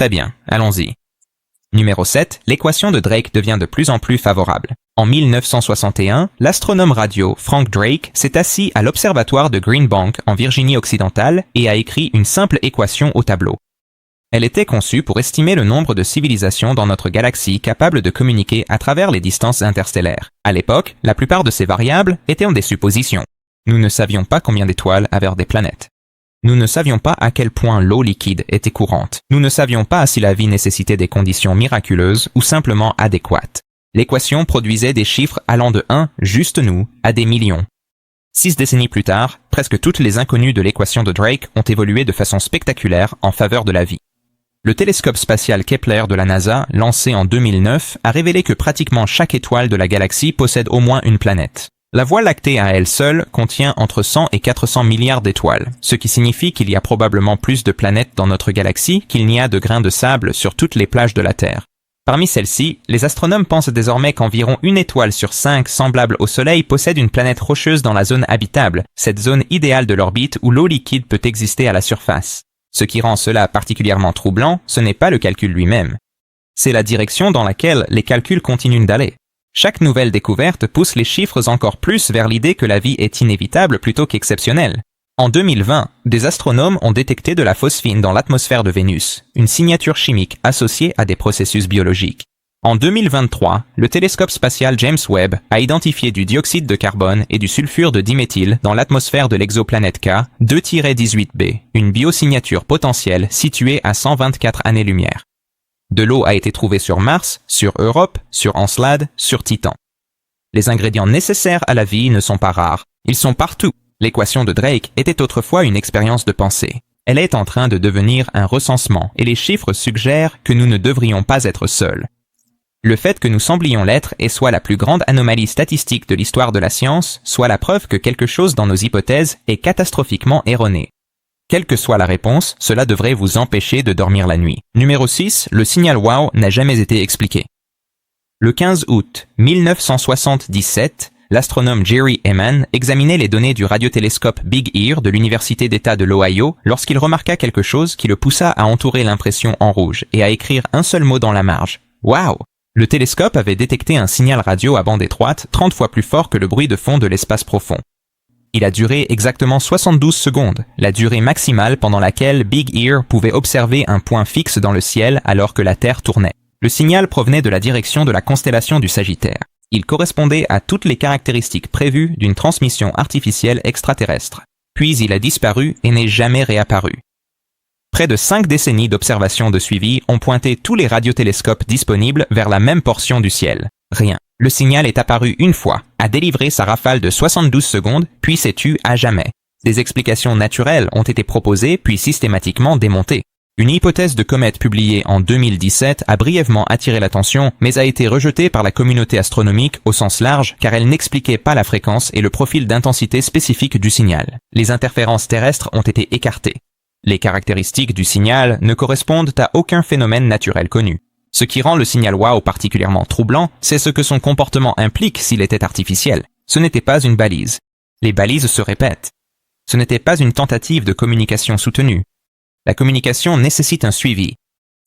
Très bien, allons-y. Numéro 7, l'équation de Drake devient de plus en plus favorable. En 1961, l'astronome radio Frank Drake s'est assis à l'observatoire de Green Bank en Virginie-Occidentale et a écrit une simple équation au tableau. Elle était conçue pour estimer le nombre de civilisations dans notre galaxie capables de communiquer à travers les distances interstellaires. À l'époque, la plupart de ces variables étaient des suppositions. Nous ne savions pas combien d'étoiles avaient des planètes. Nous ne savions pas à quel point l'eau liquide était courante. Nous ne savions pas si la vie nécessitait des conditions miraculeuses ou simplement adéquates. L'équation produisait des chiffres allant de 1, juste nous, à des millions. 6 décennies plus tard, presque toutes les inconnues de l'équation de Drake ont évolué de façon spectaculaire en faveur de la vie. Le télescope spatial Kepler de la NASA, lancé en 2009, a révélé que pratiquement chaque étoile de la galaxie possède au moins une planète. La Voie lactée à elle seule contient entre 100 et 400 milliards d'étoiles, ce qui signifie qu'il y a probablement plus de planètes dans notre galaxie qu'il n'y a de grains de sable sur toutes les plages de la Terre. Parmi celles-ci, les astronomes pensent désormais qu'environ une étoile sur 5 semblable au Soleil possède une planète rocheuse dans la zone habitable, cette zone idéale de l'orbite où l'eau liquide peut exister à la surface. Ce qui rend cela particulièrement troublant, ce n'est pas le calcul lui-même. C'est la direction dans laquelle les calculs continuent d'aller. Chaque nouvelle découverte pousse les chiffres encore plus vers l'idée que la vie est inévitable plutôt qu'exceptionnelle. En 2020, des astronomes ont détecté de la phosphine dans l'atmosphère de Vénus, une signature chimique associée à des processus biologiques. En 2023, le télescope spatial James Webb a identifié du dioxyde de carbone et du sulfure de diméthyle dans l'atmosphère de l'exoplanète K 2-18b, une biosignature potentielle située à 124 années-lumière. De l'eau a été trouvée sur Mars, sur Europe, sur Encelade, sur Titan. Les ingrédients nécessaires à la vie ne sont pas rares, ils sont partout. L'équation de Drake était autrefois une expérience de pensée. Elle est en train de devenir un recensement et les chiffres suggèrent que nous ne devrions pas être seuls. Le fait que nous semblions l'être est soit la plus grande anomalie statistique de l'histoire de la science, soit la preuve que quelque chose dans nos hypothèses est catastrophiquement erroné. Quelle que soit la réponse, cela devrait vous empêcher de dormir la nuit. Numéro 6, le signal WOW n'a jamais été expliqué. Le 15 août 1977, l'astronome Jerry Ehman examinait les données du radiotélescope Big Ear de l'Université d'État de l'Ohio lorsqu'il remarqua quelque chose qui le poussa à entourer l'impression en rouge et à écrire un seul mot dans la marge. Wow! Le télescope avait détecté un signal radio à bande étroite 30 fois plus fort que le bruit de fond de l'espace profond. Il a duré exactement 72 secondes, la durée maximale pendant laquelle Big Ear pouvait observer un point fixe dans le ciel alors que la Terre tournait. Le signal provenait de la direction de la constellation du Sagittaire. Il correspondait à toutes les caractéristiques prévues d'une transmission artificielle extraterrestre. Puis il a disparu et n'est jamais réapparu. Près de 5 décennies d'observations de suivi ont pointé tous les radiotélescopes disponibles vers la même portion du ciel. Rien. Le signal est apparu une fois, a délivré sa rafale de 72 secondes, puis s'est tu à jamais. Des explications naturelles ont été proposées puis systématiquement démontées. Une hypothèse de comète publiée en 2017 a brièvement attiré l'attention, mais a été rejetée par la communauté astronomique au sens large car elle n'expliquait pas la fréquence et le profil d'intensité spécifique du signal. Les interférences terrestres ont été écartées. Les caractéristiques du signal ne correspondent à aucun phénomène naturel connu. Ce qui rend le signal WOW particulièrement troublant, c'est ce que son comportement implique s'il était artificiel. Ce n'était pas une balise. Les balises se répètent. Ce n'était pas une tentative de communication soutenue. La communication nécessite un suivi.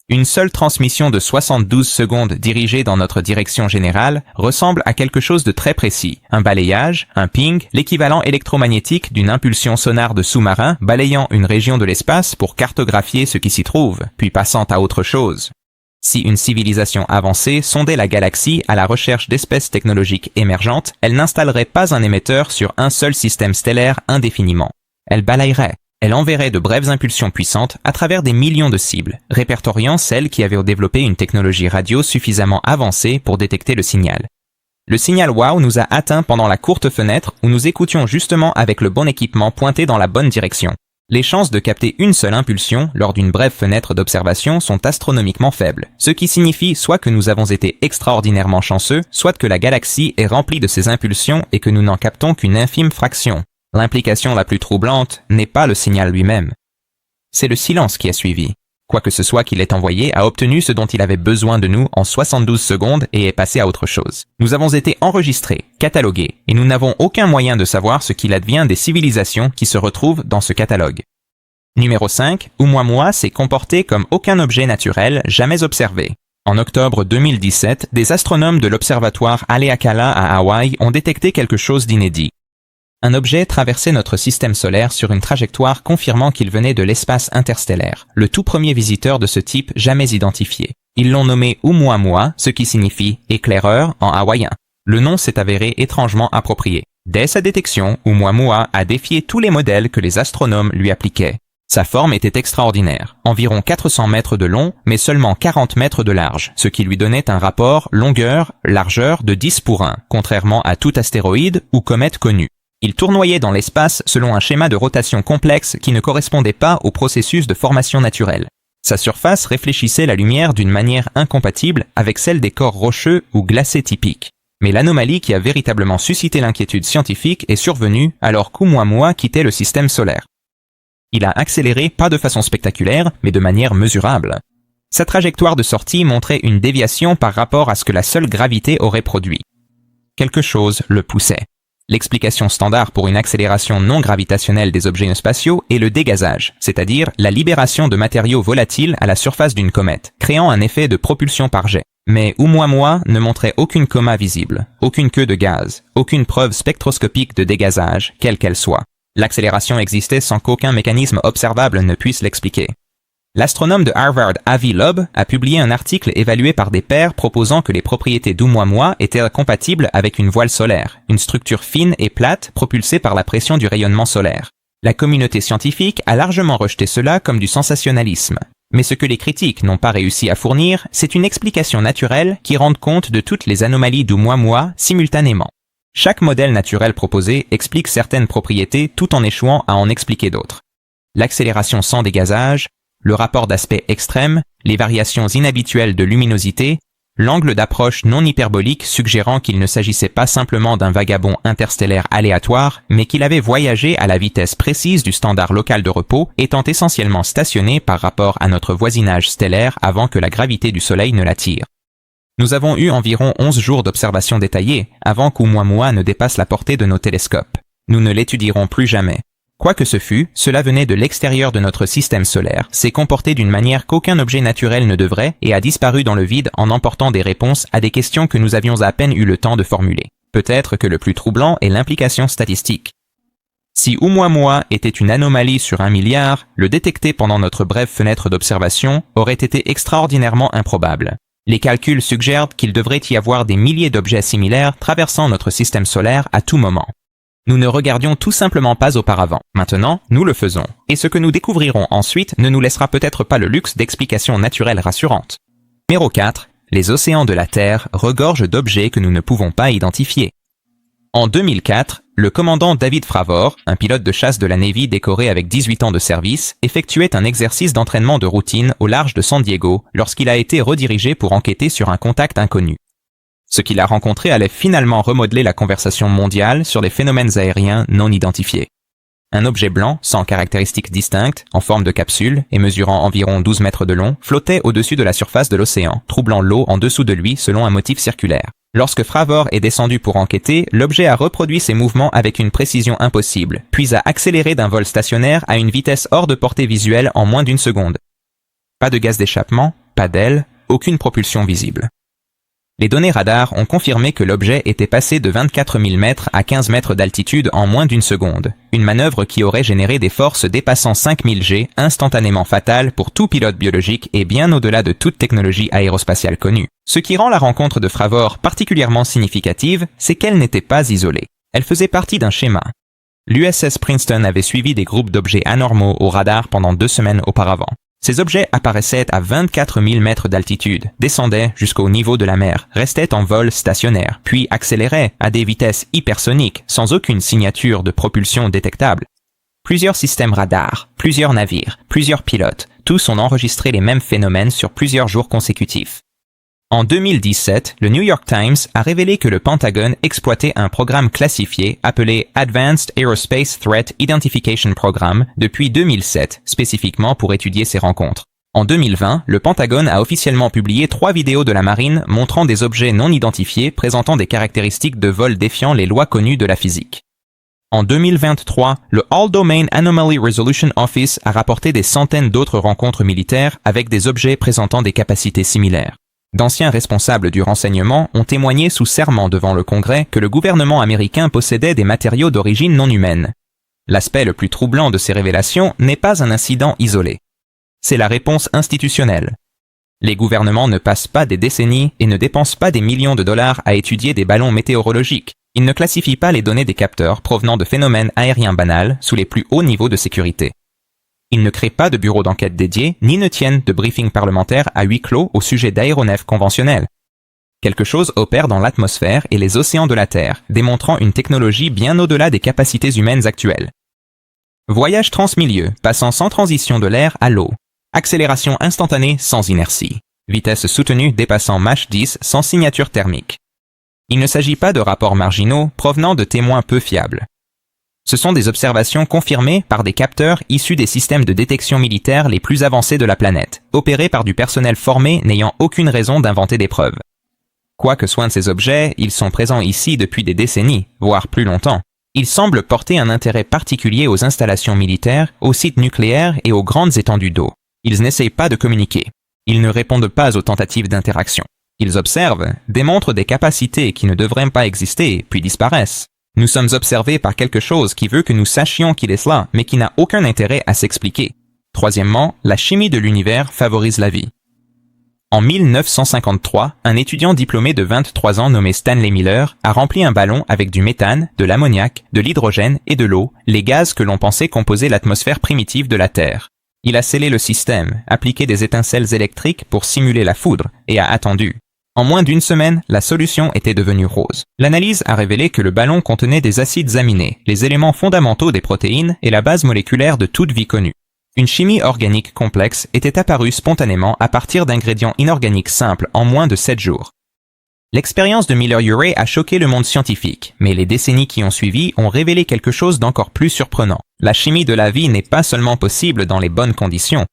Une seule transmission de 72 secondes dirigée dans notre direction générale ressemble à quelque chose de très précis. Un balayage, un ping, l'équivalent électromagnétique d'une impulsion sonare de sous-marin balayant une région de l'espace pour cartographier ce qui s'y trouve, puis passant à autre chose. Si une civilisation avancée sondait la galaxie à la recherche d'espèces technologiques émergentes, elle n'installerait pas un émetteur sur un seul système stellaire indéfiniment. Elle balayerait. Elle enverrait de brèves impulsions puissantes à travers des millions de cibles, répertoriant celles qui avaient développé une technologie radio suffisamment avancée pour détecter le signal. Le signal WOW nous a atteints pendant la courte fenêtre où nous écoutions justement avec le bon équipement pointé dans la bonne direction. Les chances de capter une seule impulsion lors d'une brève fenêtre d'observation sont astronomiquement faibles, ce qui signifie soit que nous avons été extraordinairement chanceux, soit que la galaxie est remplie de ces impulsions et que nous n'en captons qu'une infime fraction. L'implication la plus troublante n'est pas le signal lui-même. C'est le silence qui a suivi. Quoi que ce soit qu'il ait envoyé a obtenu ce dont il avait besoin de nous en 72 secondes et est passé à autre chose. Nous avons été enregistrés, catalogués, et nous n'avons aucun moyen de savoir ce qu'il advient des civilisations qui se retrouvent dans ce catalogue. Numéro 5, Oumuamua s'est comporté comme aucun objet naturel jamais observé. En octobre 2017, des astronomes de l'observatoire Haleakala à Hawaï ont détecté quelque chose d'inédit. Un objet traversait notre système solaire sur une trajectoire confirmant qu'il venait de l'espace interstellaire, le tout premier visiteur de ce type jamais identifié. Ils l'ont nommé Oumuamua, ce qui signifie « éclaireur » en hawaïen. Le nom s'est avéré étrangement approprié. Dès sa détection, Oumuamua a défié tous les modèles que les astronomes lui appliquaient. Sa forme était extraordinaire, environ 400 mètres de long, mais seulement 40 mètres de large, ce qui lui donnait un rapport longueur-largeur de 10:1, contrairement à tout astéroïde ou comète connu. Il tournoyait dans l'espace selon un schéma de rotation complexe qui ne correspondait pas au processus de formation naturelle. Sa surface réfléchissait la lumière d'une manière incompatible avec celle des corps rocheux ou glacés typiques. Mais l'anomalie qui a véritablement suscité l'inquiétude scientifique est survenue alors qu'Oumuamua quittait le système solaire. Il a accéléré pas de façon spectaculaire, mais de manière mesurable. Sa trajectoire de sortie montrait une déviation par rapport à ce que la seule gravité aurait produit. Quelque chose le poussait. L'explication standard pour une accélération non gravitationnelle des objets spatiaux est le dégazage, c'est-à-dire la libération de matériaux volatiles à la surface d'une comète, créant un effet de propulsion par jet. Mais Oumuamua ne montrait aucune coma visible, aucune queue de gaz, aucune preuve spectroscopique de dégazage, quelle qu'elle soit. L'accélération existait sans qu'aucun mécanisme observable ne puisse l'expliquer. L'astronome de Harvard Avi Loeb a publié un article évalué par des pairs proposant que les propriétés d'Oumuamua étaient compatibles avec une voile solaire, une structure fine et plate propulsée par la pression du rayonnement solaire. La communauté scientifique a largement rejeté cela comme du sensationnalisme. Mais ce que les critiques n'ont pas réussi à fournir, c'est une explication naturelle qui rende compte de toutes les anomalies d'Oumuamua simultanément. Chaque modèle naturel proposé explique certaines propriétés tout en échouant à en expliquer d'autres. L'accélération sans dégazage, le rapport d'aspect extrême, les variations inhabituelles de luminosité, l'angle d'approche non hyperbolique suggérant qu'il ne s'agissait pas simplement d'un vagabond interstellaire aléatoire, mais qu'il avait voyagé à la vitesse précise du standard local de repos, étant essentiellement stationné par rapport à notre voisinage stellaire avant que la gravité du Soleil ne l'attire. Nous avons eu environ 11 jours d'observation détaillée avant qu'Oumuamua ne dépasse la portée de nos télescopes. Nous ne l'étudierons plus jamais. Quoi que ce fût, cela venait de l'extérieur de notre système solaire, s'est comporté d'une manière qu'aucun objet naturel ne devrait et a disparu dans le vide en emportant des réponses à des questions que nous avions à peine eu le temps de formuler. Peut-être que le plus troublant est l'implication statistique. Si Oumuamua était une anomalie sur 1 milliard, le détecter pendant notre brève fenêtre d'observation aurait été extraordinairement improbable. Les calculs suggèrent qu'il devrait y avoir des milliers d'objets similaires traversant notre système solaire à tout moment. Nous ne regardions tout simplement pas auparavant. Maintenant, nous le faisons. Et ce que nous découvrirons ensuite ne nous laissera peut-être pas le luxe d'explications naturelles rassurantes. Numéro 4. Les océans de la Terre regorgent d'objets que nous ne pouvons pas identifier. En 2004, le commandant David Fravor, un pilote de chasse de la Navy décoré avec 18 ans de service, effectuait un exercice d'entraînement de routine au large de San Diego lorsqu'il a été redirigé pour enquêter sur un contact inconnu. Ce qu'il a rencontré allait finalement remodeler la conversation mondiale sur les phénomènes aériens non identifiés. Un objet blanc, sans caractéristiques distinctes, en forme de capsule et mesurant environ 12 mètres de long, flottait au-dessus de la surface de l'océan, troublant l'eau en dessous de lui selon un motif circulaire. Lorsque Fravor est descendu pour enquêter, l'objet a reproduit ses mouvements avec une précision impossible, puis a accéléré d'un vol stationnaire à une vitesse hors de portée visuelle en moins d'1 seconde. Pas de gaz d'échappement, pas d'aile, aucune propulsion visible. Les données radars ont confirmé que l'objet était passé de 24 000 mètres à 15 mètres d'altitude en moins d'1 seconde, une manœuvre qui aurait généré des forces dépassant 5000 G, instantanément fatales pour tout pilote biologique et bien au-delà de toute technologie aérospatiale connue. Ce qui rend la rencontre de Fravor particulièrement significative, c'est qu'elle n'était pas isolée. Elle faisait partie d'un schéma. L'USS Princeton avait suivi des groupes d'objets anormaux au radar pendant 2 semaines auparavant. Ces objets apparaissaient à 24 000 mètres d'altitude, descendaient jusqu'au niveau de la mer, restaient en vol stationnaire, puis accéléraient à des vitesses hypersoniques, sans aucune signature de propulsion détectable. Plusieurs systèmes radars, plusieurs navires, plusieurs pilotes, tous ont enregistré les mêmes phénomènes sur plusieurs jours consécutifs. En 2017, le New York Times a révélé que le Pentagone exploitait un programme classifié appelé Advanced Aerospace Threat Identification Program depuis 2007, spécifiquement pour étudier ces rencontres. En 2020, le Pentagone a officiellement publié 3 vidéos de la marine montrant des objets non identifiés présentant des caractéristiques de vol défiant les lois connues de la physique. En 2023, le All Domain Anomaly Resolution Office a rapporté des centaines d'autres rencontres militaires avec des objets présentant des capacités similaires. D'anciens responsables du renseignement ont témoigné sous serment devant le Congrès que le gouvernement américain possédait des matériaux d'origine non humaine. L'aspect le plus troublant de ces révélations n'est pas un incident isolé. C'est la réponse institutionnelle. Les gouvernements ne passent pas des décennies et ne dépensent pas des millions de dollars à étudier des ballons météorologiques. Ils ne classifient pas les données des capteurs provenant de phénomènes aériens banals sous les plus hauts niveaux de sécurité. Ils ne créent pas de bureaux d'enquête dédiés ni ne tiennent de briefings parlementaires à huis clos au sujet d'aéronefs conventionnels. Quelque chose opère dans l'atmosphère et les océans de la Terre, démontrant une technologie bien au-delà des capacités humaines actuelles. Voyage transmilieu, passant sans transition de l'air à l'eau. Accélération instantanée sans inertie. Vitesse soutenue dépassant Mach 10 sans signature thermique. Il ne s'agit pas de rapports marginaux provenant de témoins peu fiables. Ce sont des observations confirmées par des capteurs issus des systèmes de détection militaires les plus avancés de la planète, opérés par du personnel formé n'ayant aucune raison d'inventer des preuves. Quoi que soient ces objets, ils sont présents ici depuis des décennies, voire plus longtemps. Ils semblent porter un intérêt particulier aux installations militaires, aux sites nucléaires et aux grandes étendues d'eau. Ils n'essayent pas de communiquer. Ils ne répondent pas aux tentatives d'interaction. Ils observent, démontrent des capacités qui ne devraient pas exister, puis disparaissent. Nous sommes observés par quelque chose qui veut que nous sachions qu'il est cela, mais qui n'a aucun intérêt à s'expliquer. Troisièmement, la chimie de l'univers favorise la vie. En 1953, un étudiant diplômé de 23 ans nommé Stanley Miller a rempli un ballon avec du méthane, de l'ammoniac, de l'hydrogène et de l'eau, les gaz que l'on pensait composer l'atmosphère primitive de la Terre. Il a scellé le système, appliqué des étincelles électriques pour simuler la foudre, et a attendu. En moins d'une semaine, la solution était devenue rose. L'analyse a révélé que le ballon contenait des acides aminés, les éléments fondamentaux des protéines et la base moléculaire de toute vie connue. Une chimie organique complexe était apparue spontanément à partir d'ingrédients inorganiques simples en moins de 7 jours. L'expérience de Miller-Urey a choqué le monde scientifique, mais les décennies qui ont suivi ont révélé quelque chose d'encore plus surprenant. La chimie de la vie n'est pas seulement possible dans les bonnes conditions.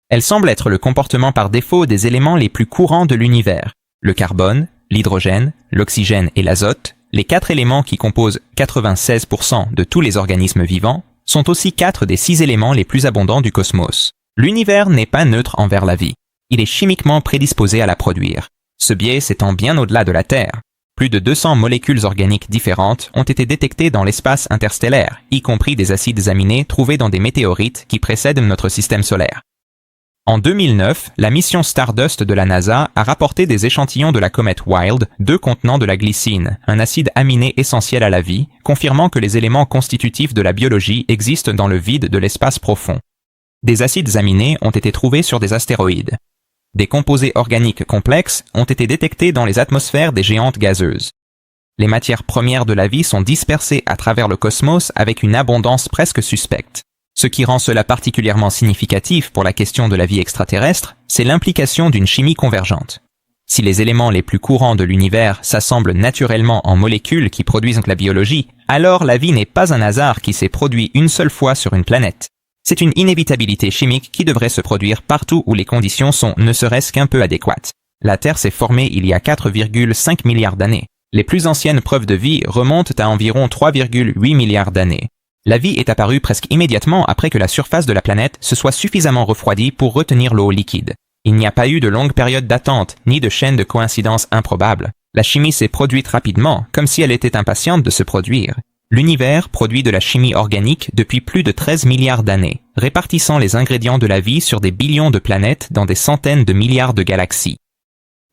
Elle semble être le comportement par défaut des éléments les plus courants de l'univers. Le carbone, l'hydrogène, l'oxygène et l'azote, les 4 éléments qui composent 96% de tous les organismes vivants, sont aussi 4 des 6 éléments les plus abondants du cosmos. L'univers n'est pas neutre envers la vie. Il est chimiquement prédisposé à la produire. Ce biais s'étend bien au-delà de la Terre. Plus de 200 molécules organiques différentes ont été détectées dans l'espace interstellaire, y compris des acides aminés trouvés dans des météorites qui précèdent notre système solaire. En 2009, la mission Stardust de la NASA a rapporté des échantillons de la comète Wild, 2 contenant de la glycine, un acide aminé essentiel à la vie, confirmant que les éléments constitutifs de la biologie existent dans le vide de l'espace profond. Des acides aminés ont été trouvés sur des astéroïdes. Des composés organiques complexes ont été détectés dans les atmosphères des géantes gazeuses. Les matières premières de la vie sont dispersées à travers le cosmos avec une abondance presque suspecte. Ce qui rend cela particulièrement significatif pour la question de la vie extraterrestre, c'est l'implication d'une chimie convergente. Si les éléments les plus courants de l'univers s'assemblent naturellement en molécules qui produisent la biologie, alors la vie n'est pas un hasard qui s'est produit une seule fois sur une planète. C'est une inévitabilité chimique qui devrait se produire partout où les conditions sont ne serait-ce qu'un peu adéquates. La Terre s'est formée il y a 4,5 milliards d'années. Les plus anciennes preuves de vie remontent à environ 3,8 milliards d'années. La vie est apparue presque immédiatement après que la surface de la planète se soit suffisamment refroidie pour retenir l'eau liquide. Il n'y a pas eu de longue période d'attente, ni de chaîne de coïncidences improbables. La chimie s'est produite rapidement, comme si elle était impatiente de se produire. L'univers produit de la chimie organique depuis plus de 13 milliards d'années, répartissant les ingrédients de la vie sur des billions de planètes dans des centaines de milliards de galaxies.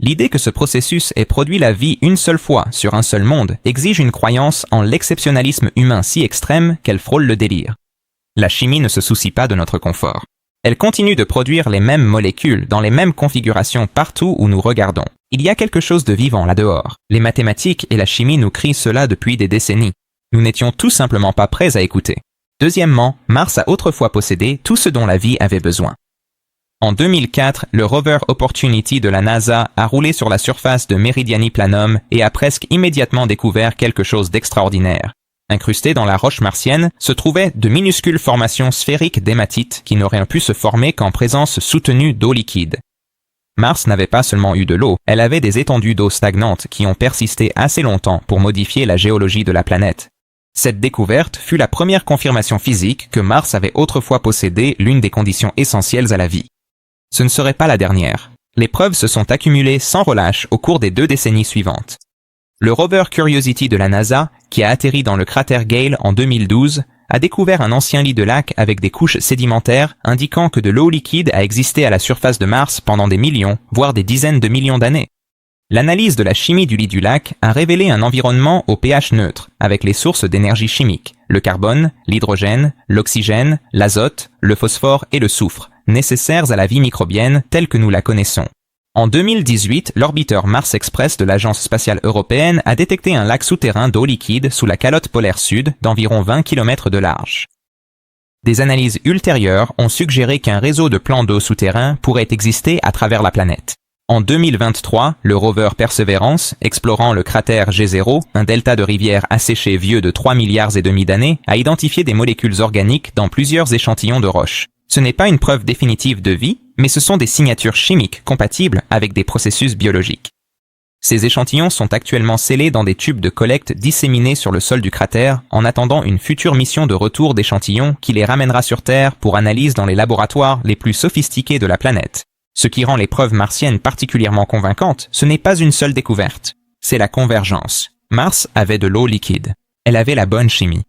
L'idée que ce processus ait produit la vie une seule fois sur un seul monde exige une croyance en l'exceptionnalisme humain si extrême qu'elle frôle le délire. La chimie ne se soucie pas de notre confort. Elle continue de produire les mêmes molécules dans les mêmes configurations partout où nous regardons. Il y a quelque chose de vivant là-dehors. Les mathématiques et la chimie nous crient cela depuis des décennies. Nous n'étions tout simplement pas prêts à écouter. Deuxièmement, Mars a autrefois possédé tout ce dont la vie avait besoin. En 2004, le rover Opportunity de la NASA a roulé sur la surface de Meridiani Planum et a presque immédiatement découvert quelque chose d'extraordinaire. Incrustées dans la roche martienne se trouvaient de minuscules formations sphériques d'hématite qui n'auraient pu se former qu'en présence soutenue d'eau liquide. Mars n'avait pas seulement eu de l'eau, elle avait des étendues d'eau stagnantes qui ont persisté assez longtemps pour modifier la géologie de la planète. Cette découverte fut la première confirmation physique que Mars avait autrefois possédé l'une des conditions essentielles à la vie. Ce ne serait pas la dernière. Les preuves se sont accumulées sans relâche au cours des 2 décennies suivantes. Le rover Curiosity de la NASA, qui a atterri dans le cratère Gale en 2012, a découvert un ancien lit de lac avec des couches sédimentaires indiquant que de l'eau liquide a existé à la surface de Mars pendant des millions, voire des dizaines de millions d'années. L'analyse de la chimie du lit du lac a révélé un environnement au pH neutre, avec les sources d'énergie chimique, le carbone, l'hydrogène, l'oxygène, l'azote, le phosphore et le soufre, nécessaires à la vie microbienne telle que nous la connaissons. En 2018, l'orbiteur Mars Express de l'Agence spatiale européenne a détecté un lac souterrain d'eau liquide sous la calotte polaire sud d'environ 20 km de large. Des analyses ultérieures ont suggéré qu'un réseau de plans d'eau souterrains pourrait exister à travers la planète. En 2023, le rover Perseverance, explorant le cratère G0, un delta de rivière asséché vieux de 3 milliards et demi d'années, a identifié des molécules organiques dans plusieurs échantillons de roches. Ce n'est pas une preuve définitive de vie, mais ce sont des signatures chimiques compatibles avec des processus biologiques. Ces échantillons sont actuellement scellés dans des tubes de collecte disséminés sur le sol du cratère en attendant une future mission de retour d'échantillons qui les ramènera sur Terre pour analyse dans les laboratoires les plus sophistiqués de la planète. Ce qui rend les preuves martiennes particulièrement convaincantes, ce n'est pas une seule découverte. C'est la convergence. Mars avait de l'eau liquide. Elle avait la bonne chimie.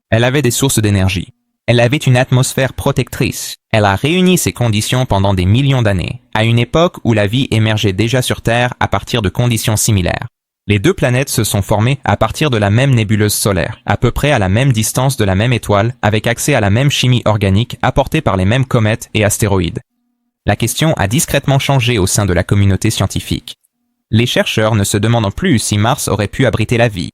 Elle avait des sources d'énergie. Elle avait une atmosphère protectrice. Elle a réuni ces conditions pendant des millions d'années, à une époque où la vie émergeait déjà sur Terre à partir de conditions similaires. Les 2 planètes se sont formées à partir de la même nébuleuse solaire, à peu près à la même distance de la même étoile, avec accès à la même chimie organique apportée par les mêmes comètes et astéroïdes. La question a discrètement changé au sein de la communauté scientifique. Les chercheurs ne se demandent plus si Mars aurait pu abriter la vie.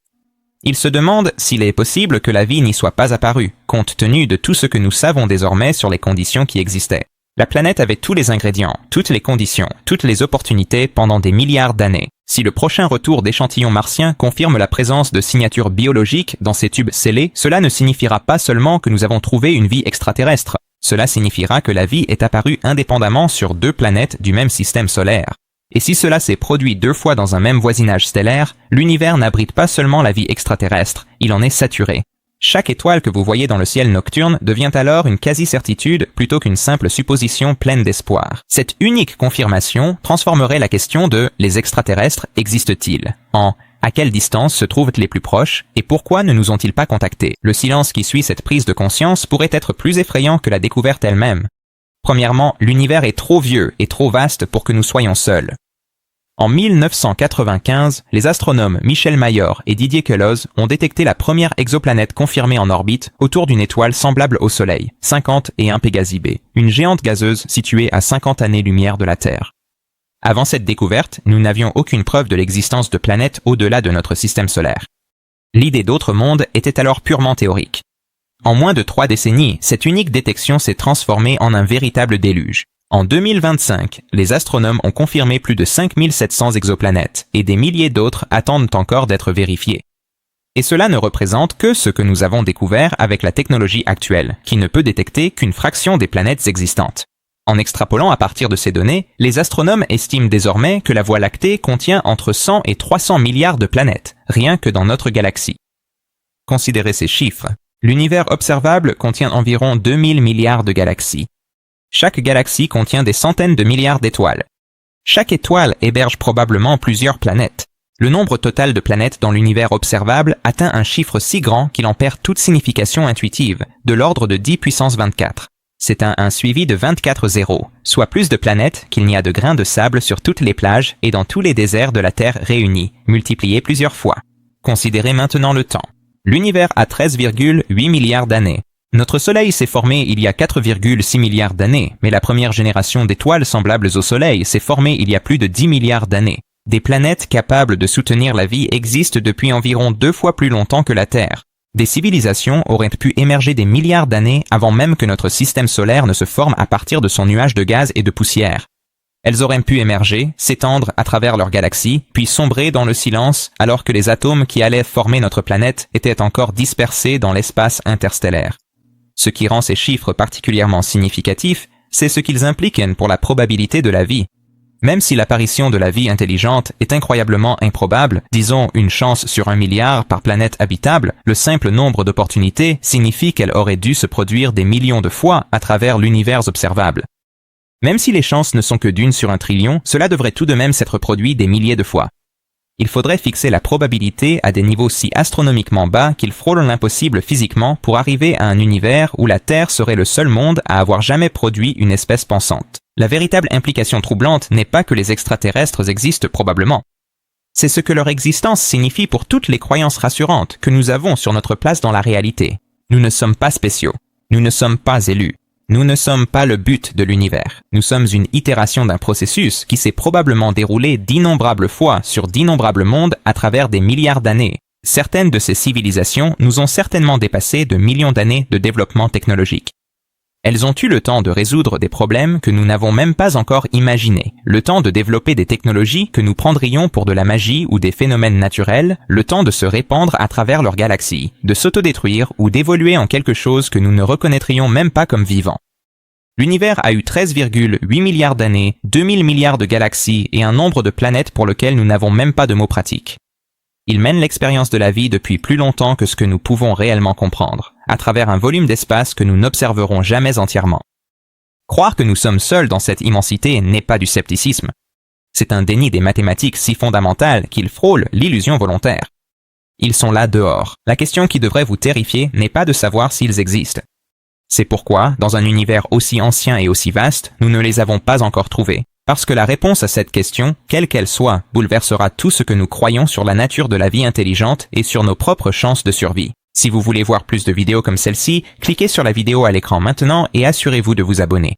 Ils se demandent s'il est possible que la vie n'y soit pas apparue, compte tenu de tout ce que nous savons désormais sur les conditions qui existaient. La planète avait tous les ingrédients, toutes les conditions, toutes les opportunités pendant des milliards d'années. Si le prochain retour d'échantillons martiens confirme la présence de signatures biologiques dans ces tubes scellés, cela ne signifiera pas seulement que nous avons trouvé une vie extraterrestre. Cela signifiera que la vie est apparue indépendamment sur 2 planètes du même système solaire. Et si cela s'est produit 2 fois dans un même voisinage stellaire, l'univers n'abrite pas seulement la vie extraterrestre, il en est saturé. Chaque étoile que vous voyez dans le ciel nocturne devient alors une quasi-certitude plutôt qu'une simple supposition pleine d'espoir. Cette unique confirmation transformerait la question de « les extraterrestres existent-ils » en « à quelle distance se trouvent les plus proches et pourquoi ne nous ont-ils pas contactés ?» Le silence qui suit cette prise de conscience pourrait être plus effrayant que la découverte elle-même. Premièrement, l'univers est trop vieux et trop vaste pour que nous soyons seuls. En 1995, les astronomes Michel Mayor et Didier Queloz ont détecté la première exoplanète confirmée en orbite autour d'une étoile semblable au Soleil, 51 Pégasi b, une géante gazeuse située à 50 années-lumière de la Terre. Avant cette découverte, nous n'avions aucune preuve de l'existence de planètes au-delà de notre système solaire. L'idée d'autres mondes était alors purement théorique. En moins de 3 décennies, cette unique détection s'est transformée en un véritable déluge. En 2025, les astronomes ont confirmé plus de 5700 exoplanètes et des milliers d'autres attendent encore d'être vérifiées. Et cela ne représente que ce que nous avons découvert avec la technologie actuelle, qui ne peut détecter qu'une fraction des planètes existantes. En extrapolant à partir de ces données, les astronomes estiment désormais que la Voie lactée contient entre 100 et 300 milliards de planètes, rien que dans notre galaxie. Considérez ces chiffres. L'univers observable contient environ 2000 milliards de galaxies. Chaque galaxie contient des centaines de milliards d'étoiles. Chaque étoile héberge probablement plusieurs planètes. Le nombre total de planètes dans l'univers observable atteint un chiffre si grand qu'il en perd toute signification intuitive, de l'ordre de 10 puissance 24. C'est un 1 suivi de 24 zéros, soit plus de planètes qu'il n'y a de grains de sable sur toutes les plages et dans tous les déserts de la Terre réunis, multipliés plusieurs fois. Considérez maintenant le temps. L'univers a 13,8 milliards d'années. Notre Soleil s'est formé il y a 4,6 milliards d'années, mais la première génération d'étoiles semblables au Soleil s'est formée il y a plus de 10 milliards d'années. Des planètes capables de soutenir la vie existent depuis environ 2 fois plus longtemps que la Terre. Des civilisations auraient pu émerger des milliards d'années avant même que notre système solaire ne se forme à partir de son nuage de gaz et de poussière. Elles auraient pu émerger, s'étendre à travers leur galaxie, puis sombrer dans le silence alors que les atomes qui allaient former notre planète étaient encore dispersés dans l'espace interstellaire. Ce qui rend ces chiffres particulièrement significatifs, c'est ce qu'ils impliquent pour la probabilité de la vie. Même si l'apparition de la vie intelligente est incroyablement improbable, disons une chance sur 1 milliard par planète habitable, le simple nombre d'opportunités signifie qu'elle aurait dû se produire des millions de fois à travers l'univers observable. Même si les chances ne sont que d'1 sur 1 trillion, cela devrait tout de même s'être produit des milliers de fois. Il faudrait fixer la probabilité à des niveaux si astronomiquement bas qu'ils frôlent l'impossible physiquement pour arriver à un univers où la Terre serait le seul monde à avoir jamais produit une espèce pensante. La véritable implication troublante n'est pas que les extraterrestres existent probablement. C'est ce que leur existence signifie pour toutes les croyances rassurantes que nous avons sur notre place dans la réalité. Nous ne sommes pas spéciaux. Nous ne sommes pas élus. Nous ne sommes pas le but de l'univers. Nous sommes une itération d'un processus qui s'est probablement déroulé d'innombrables fois sur d'innombrables mondes à travers des milliards d'années. Certaines de ces civilisations nous ont certainement dépassé de millions d'années de développement technologique. Elles ont eu le temps de résoudre des problèmes que nous n'avons même pas encore imaginés, le temps de développer des technologies que nous prendrions pour de la magie ou des phénomènes naturels, le temps de se répandre à travers leur galaxie, de s'autodétruire ou d'évoluer en quelque chose que nous ne reconnaîtrions même pas comme vivant. L'univers a eu 13,8 milliards d'années, 2000 milliards de galaxies et un nombre de planètes pour lequel nous n'avons même pas de mots pratiques. Il mène l'expérience de la vie depuis plus longtemps que ce que nous pouvons réellement comprendre, à travers un volume d'espace que nous n'observerons jamais entièrement. Croire que nous sommes seuls dans cette immensité n'est pas du scepticisme. C'est un déni des mathématiques si fondamental qu'il frôle l'illusion volontaire. Ils sont là dehors. La question qui devrait vous terrifier n'est pas de savoir s'ils existent. C'est pourquoi, dans un univers aussi ancien et aussi vaste, nous ne les avons pas encore trouvés. Parce que la réponse à cette question, quelle qu'elle soit, bouleversera tout ce que nous croyons sur la nature de la vie intelligente et sur nos propres chances de survie. Si vous voulez voir plus de vidéos comme celle-ci, cliquez sur la vidéo à l'écran maintenant et assurez-vous de vous abonner.